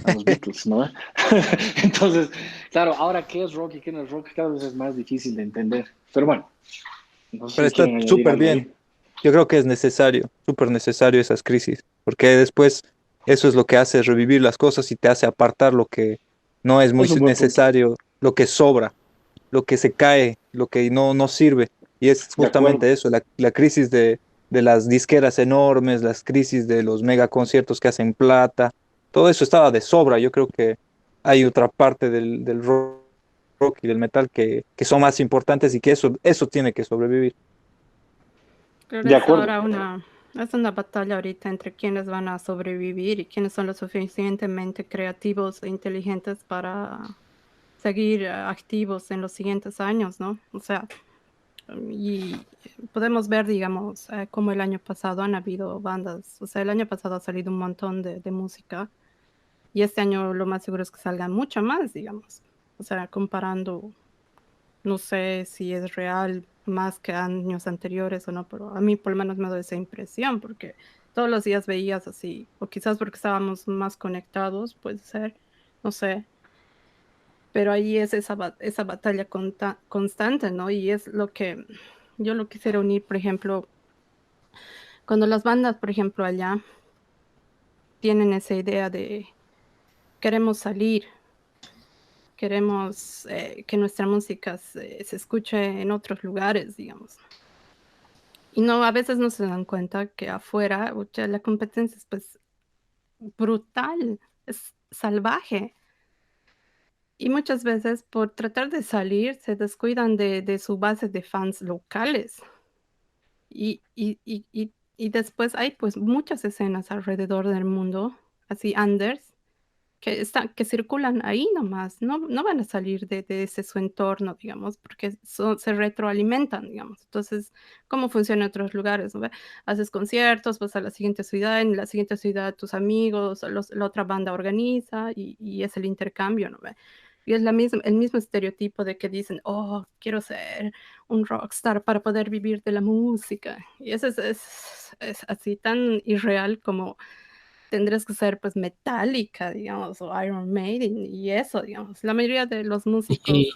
a los Beatles, ¿no? Entonces, claro, ahora qué es rock y qué no es rock cada vez es más difícil de entender. Pero bueno, no sé Pero si está quieren añadir súper algo bien. ahí. Yo creo que es necesario, súper necesario esas crisis, porque después eso es lo que hace revivir las cosas y te hace apartar lo que no es muy Es un buen punto. necesario, lo que sobra, lo que se cae, lo que no sirve. Y es De acuerdo. justamente eso, la crisis de las disqueras enormes, las crisis de los mega conciertos que hacen plata, todo eso estaba de sobra. Yo creo que hay otra parte del rock y del metal que son más importantes y que eso tiene que sobrevivir. Pero De es acuerdo. ahora es una batalla ahorita entre quiénes van a sobrevivir y quiénes son lo suficientemente creativos e inteligentes para seguir activos en los siguientes años, ¿no? O sea, y podemos ver, digamos, como el año pasado han habido bandas, o sea, el año pasado ha salido un montón de música y este año lo más seguro es que salga mucho más, digamos. O sea, comparando, no sé si es real más que años anteriores o no, pero a mí por lo menos me da esa impresión, porque todos los días veías así, o quizás porque estábamos más conectados, puede ser, no sé, pero ahí es esa batalla constante, ¿no? Y es lo que yo lo quisiera unir, por ejemplo, cuando las bandas, por ejemplo, allá tienen esa idea de queremos salir, queremos que nuestra música se escuche en otros lugares, digamos. Y no, a veces no se dan cuenta que afuera, o sea, la competencia es pues brutal, es salvaje. Y muchas veces por tratar de salir se descuidan de su base de fans locales. Y después hay pues muchas escenas alrededor del mundo, así unders, que circulan ahí nomás, no van a salir de ese su entorno, digamos, porque se retroalimentan, digamos. Entonces, ¿cómo funciona en otros lugares? ¿No ve? Haces conciertos, vas a la siguiente ciudad, en la siguiente ciudad tus amigos, la otra banda organiza y es el intercambio, ¿no ve? Y es el mismo estereotipo de que dicen, oh, quiero ser un rockstar para poder vivir de la música. Y eso es así tan irreal como tendrías que ser pues Metallica, digamos, o Iron Maiden y eso, digamos. La mayoría de los músicos Y,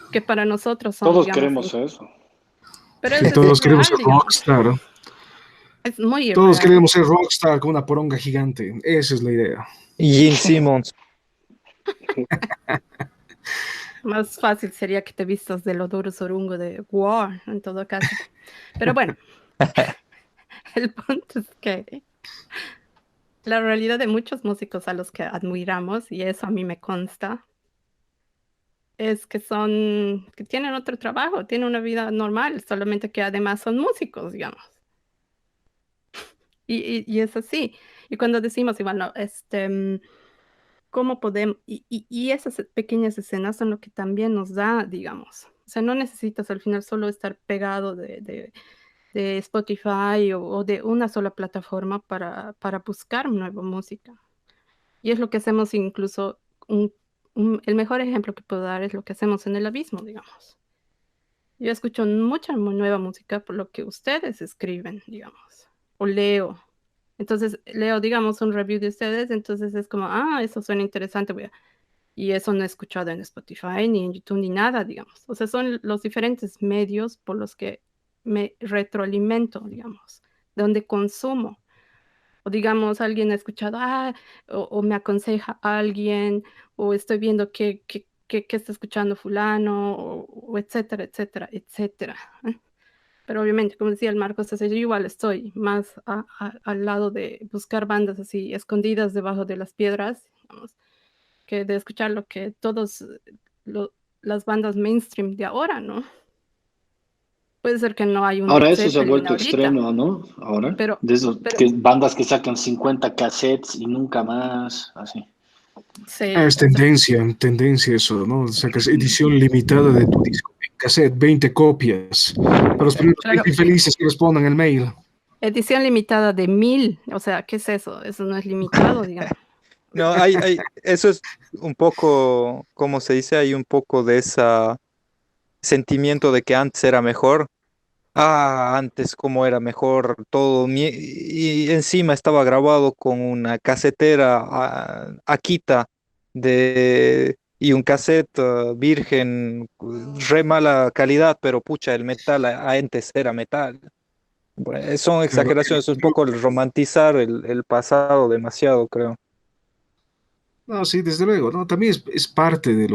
que para nosotros son, Todos digamos, queremos eso. pero y es todos queremos irreal, ser digamos. rockstar, ¿no? Es muy Todos irreal. queremos ser rockstar con una poronga gigante. Esa es la idea. Gene Simmons. Más fácil sería que te vistas de Lodoro Sorungo de War, en todo caso. Pero bueno, el punto es que la realidad de muchos músicos a los que admiramos, y eso a mí me consta, es que tienen otro trabajo, tienen una vida normal, solamente que además son músicos, digamos. Y es así. Y cuando decimos, igual, no, ¿cómo podemos? Y esas pequeñas escenas son lo que también nos da, digamos. O sea, no necesitas al final solo estar pegado de Spotify o de una sola plataforma para buscar nueva música. Y es lo que hacemos incluso, el mejor ejemplo que puedo dar es lo que hacemos en el abismo, digamos. Yo escucho mucha nueva música por lo que ustedes escriben, digamos, o leo. Entonces leo, digamos, un review de ustedes, entonces es como, ah, eso suena interesante, y eso no he escuchado en Spotify, ni en YouTube, ni nada, digamos. O sea, son los diferentes medios por los que me retroalimento, digamos, donde consumo. O digamos, alguien ha escuchado, o me aconseja a alguien, o estoy viendo qué está escuchando fulano, o etcétera, etcétera, etcétera. Pero obviamente, como decía el Marcos, yo igual estoy más al lado de buscar bandas así escondidas debajo de las piedras, digamos, que de escuchar lo que lo- las bandas mainstream de ahora, ¿no? Puede ser que no hay un Led Ahora eso se ha Zeppelin vuelto ahorita, extremo, ¿no? Ahora, pero, de esos pero bandas que sacan 50 cassettes y nunca más, así. sí, Es tendencia eso, ¿no? Sacas edición limitada de tu disco en cassette, 20 copias. Para los primeros claro, 20 infelices que respondan el mail. edición limitada de 1000, o sea, ¿qué es eso? Eso no es limitado, digamos. No, eso es un poco, ¿cómo se dice? Hay un poco de ese sentimiento de que antes era mejor. Antes cómo era mejor todo. Y encima estaba grabado con una casetera Akita y un cassette virgen, re mala calidad, pero pucha, el metal antes era metal. Bueno, son Claro. exageraciones, es un poco el romantizar el pasado demasiado, creo. No, sí, desde luego, ¿no? También es parte de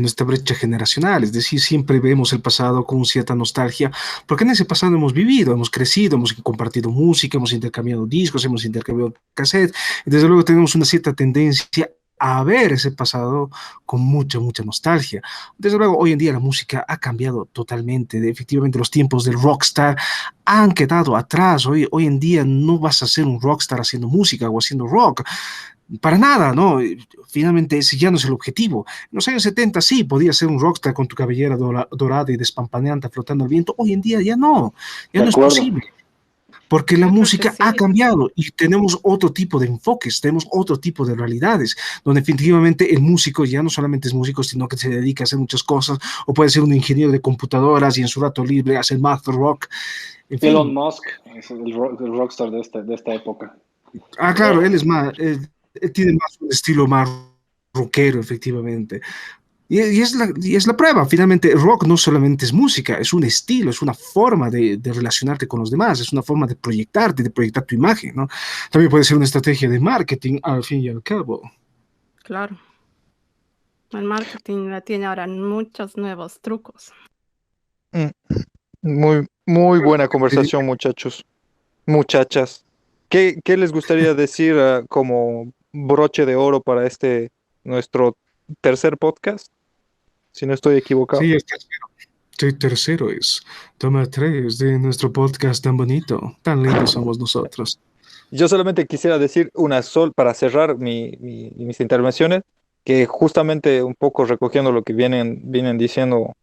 nuestra brecha generacional, es decir, siempre vemos el pasado con cierta nostalgia, porque en ese pasado hemos vivido, hemos crecido, hemos compartido música, hemos intercambiado discos, hemos intercambiado cassettes, y desde luego tenemos una cierta tendencia a ver ese pasado con mucha, mucha nostalgia. Desde luego, hoy en día la música ha cambiado totalmente. Efectivamente, los tiempos del rockstar han quedado atrás. Hoy en día no vas a ser un rockstar haciendo música o haciendo rock. Para nada, ¿no? Finalmente ese ya no es el objetivo. En los años 70 sí, podías ser un rockstar con tu cabellera dorada y despampanante flotando al viento. Hoy en día ya no De es acuerdo. posible. Porque la Yo creo que música ha sí. cambiado y tenemos otro tipo de enfoques, tenemos otro tipo de realidades, donde definitivamente el músico ya no solamente es músico, sino que se dedica a hacer muchas cosas, o puede ser un ingeniero de computadoras y en su rato libre hacer math rock, en Elon fin. Musk es el rockstar de esta época. Claro, él es más, él tiene más un estilo más rockero, efectivamente. Y es la prueba, finalmente, el rock no solamente es música, es un estilo, es una forma de relacionarte con los demás, es una forma de proyectarte, de proyectar tu imagen, ¿no? También puede ser una estrategia de marketing, al fin y al cabo. Claro. El marketing tiene ahora muchos nuevos trucos. Mm, Muy, muy buena conversación, muchachos, muchachas. ¿Qué les gustaría decir como broche de oro para nuestro tercer podcast? Si no estoy equivocado. Sí, el tercero es toma 3 de nuestro podcast tan bonito, tan lindos somos nosotros. Yo solamente quisiera decir para cerrar mis intervenciones, que justamente un poco recogiendo lo que vienen diciendo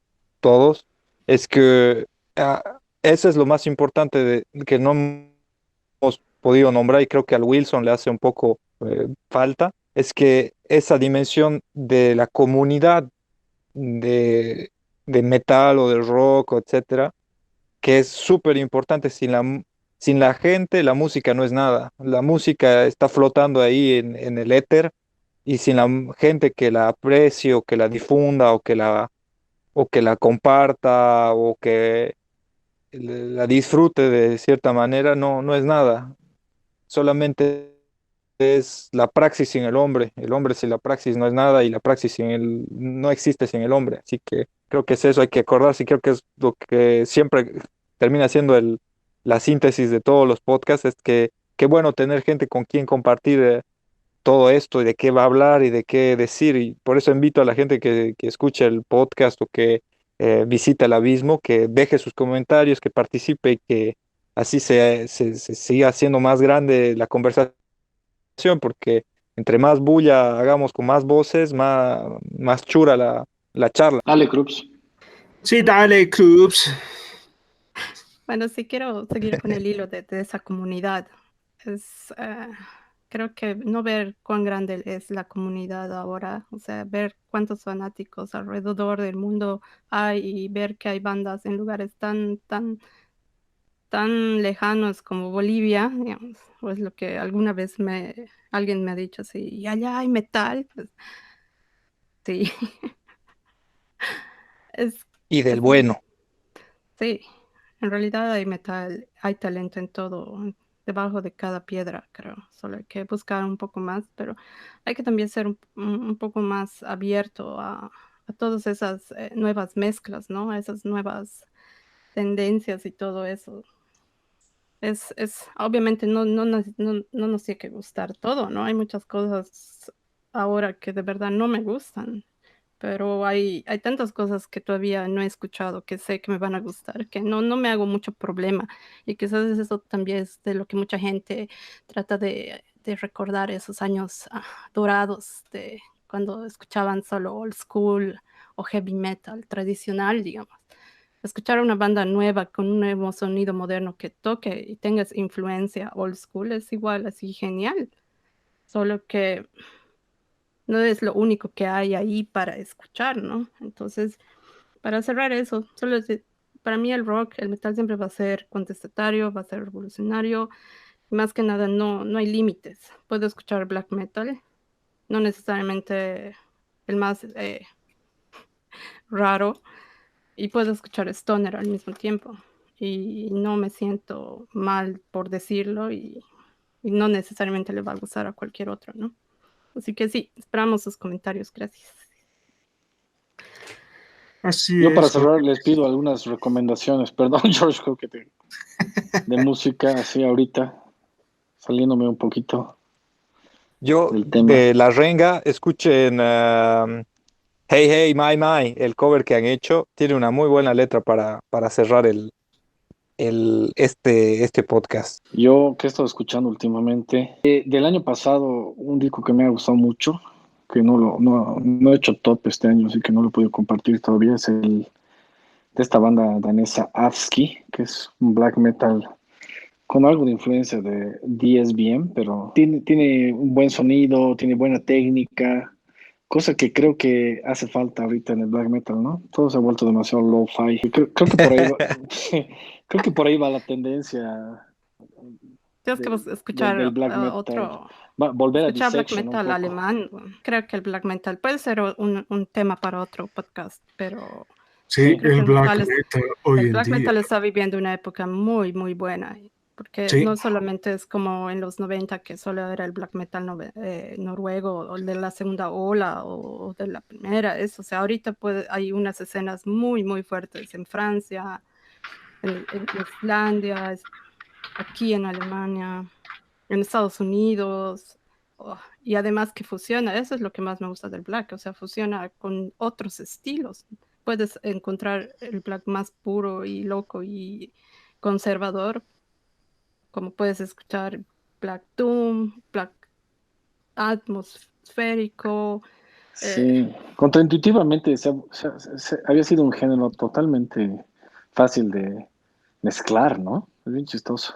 todos, es que eso es lo más importante que no hemos podido nombrar y creo que al Wilson le hace un poco falta, es que esa dimensión de la comunidad de, de metal o de rock, etcétera, que es súper importante. Sin la gente, la música no es nada. La música está flotando ahí en el éter y sin la gente que la aprecie o que la difunda o que la comparta o que la disfrute de cierta manera, no es nada. Solamente es la praxis sin el hombre. El hombre sin la praxis no es nada y la praxis no existe sin el hombre. Así que creo que es eso, hay que acordarse y creo que es lo que siempre termina siendo la síntesis de todos los podcasts, es que qué bueno tener gente con quien compartir todo esto y de qué va a hablar y de qué decir. Y por eso invito a la gente que escuche el podcast o que visite el abismo, que deje sus comentarios, que participe y que así se siga haciendo más grande la conversación porque entre más bulla hagamos con más voces, más chura la charla. Ale Krups. Sí, dale, clubs. Bueno, sí quiero seguir con el hilo de esa comunidad. Es, creo que no ver cuán grande es la comunidad ahora, o sea, ver cuántos fanáticos alrededor del mundo hay y ver que hay bandas en lugares tan lejanos como Bolivia, digamos, o es lo que alguna vez alguien me ha dicho así, y allá hay metal, pues sí, es, Y del es bueno. sí, en realidad hay metal, hay talento en todo, debajo de cada piedra, creo. Solo hay que buscar un poco más, pero hay que también ser un poco más abierto a todas esas nuevas mezclas, ¿no? A esas nuevas tendencias y todo eso. Obviamente no nos tiene que gustar todo, ¿no? Hay muchas cosas ahora que de verdad no me gustan, pero hay tantas cosas que todavía no he escuchado, que sé que me van a gustar, que no me hago mucho problema. Y quizás eso también es de lo que mucha gente trata de recordar esos años dorados de cuando escuchaban solo old school o heavy metal tradicional, digamos. Escuchar una banda nueva con un nuevo sonido moderno que toque y tengas influencia old school es igual así genial, solo que no es lo único que hay ahí para escuchar, ¿no? Entonces, para cerrar eso, para mí el rock, el metal siempre va a ser contestatario, va a ser revolucionario, y más que nada no hay límites. Puedo escuchar black metal, no necesariamente el más raro, y puedo escuchar stoner al mismo tiempo. Y no me siento mal por decirlo y no necesariamente le va a gustar a cualquier otro, ¿no? Así que sí, esperamos sus comentarios. Gracias. Así Yo para es, cerrar les pido algunas recomendaciones. Perdón, George, de música, así ahorita, saliéndome un poquito. Yo, del tema. de La Renga, escuchen Hey Hey My My, el cover que han hecho. Tiene una muy buena letra para cerrar este podcast. Yo que he estado escuchando últimamente, del año pasado, un disco que me ha gustado mucho, que no he hecho top este año, así que no lo he podido compartir todavía, es el de esta banda danesa Avski, que es un black metal con algo de influencia de DSBM, pero tiene un buen sonido, tiene buena técnica, cosa que creo que hace falta ahorita en el black metal, ¿no? Todo se ha vuelto demasiado lo-fi. Y creo que por ahí va, creo que por ahí va la tendencia Tienes que escuchar del black metal. otro, Volver a escuchar black Dissection un metal poco. alemán. Creo que el black metal puede ser un tema para otro podcast, pero Sí, creo que el black metal metal hoy el en black día. metal está viviendo una época muy, muy buena, porque Sí, no solamente es como en los 90 que solo era el black metal noruego, o el de la segunda ola, o de la primera, o sea, ahorita hay unas escenas muy, muy fuertes en Francia, en Islandia, aquí en Alemania, en Estados Unidos, y además que fusiona, eso es lo que más me gusta del black, o sea, fusiona con otros estilos. Puedes encontrar el black más puro y loco y conservador, como puedes escuchar black doom, black atmosférico. Sí, contraintuitivamente había sido un género totalmente fácil de mezclar, ¿no? Es bien chistoso.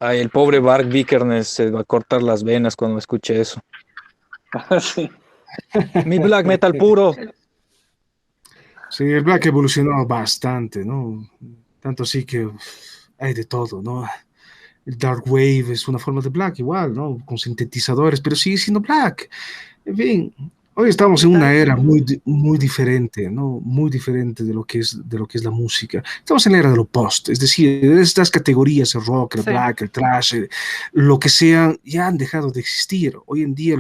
Ay, el pobre Bart Vikernes se va a cortar las venas cuando escuche eso. Sí. Mi black metal puro. sí, el black evolucionó bastante, ¿no? Tanto así que hay de todo, ¿no? El dark wave es una forma de black igual, ¿no? Con sintetizadores, pero sigue siendo black. En fin, hoy estamos en una era muy diferente, ¿no? Muy diferente de lo que es la música. Estamos en la era de lo post, es decir, estas categorías, el rock, el Sí. black, el thrash, lo que sean, ya han dejado de existir. Hoy en día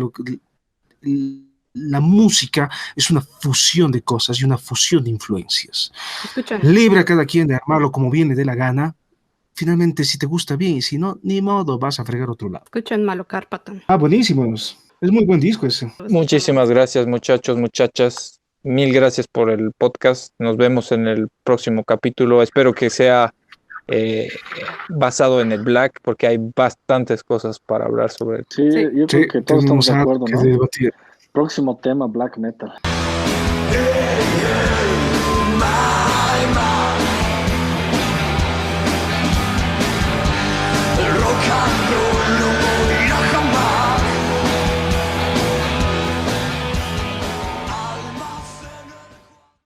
la música es una fusión de cosas y una fusión de influencias. Escuchen, Libre a cada quien de armarlo como viene de la gana. Finalmente, si te gusta bien, y si no, ni modo, vas a fregar a otro lado. escuchen Malo Carpatan. Ah, buenísimos. Es muy buen disco ese. Muchísimas gracias, muchachos, muchachas. Mil gracias por el podcast. Nos vemos en el próximo capítulo. Espero que sea basado en el black, porque hay bastantes cosas para hablar sobre él. Sí, Sí. yo Sí, creo que todos estamos tenemos de algo acuerdo, que ¿no? debatir. Próximo tema, black metal. Rock and roll.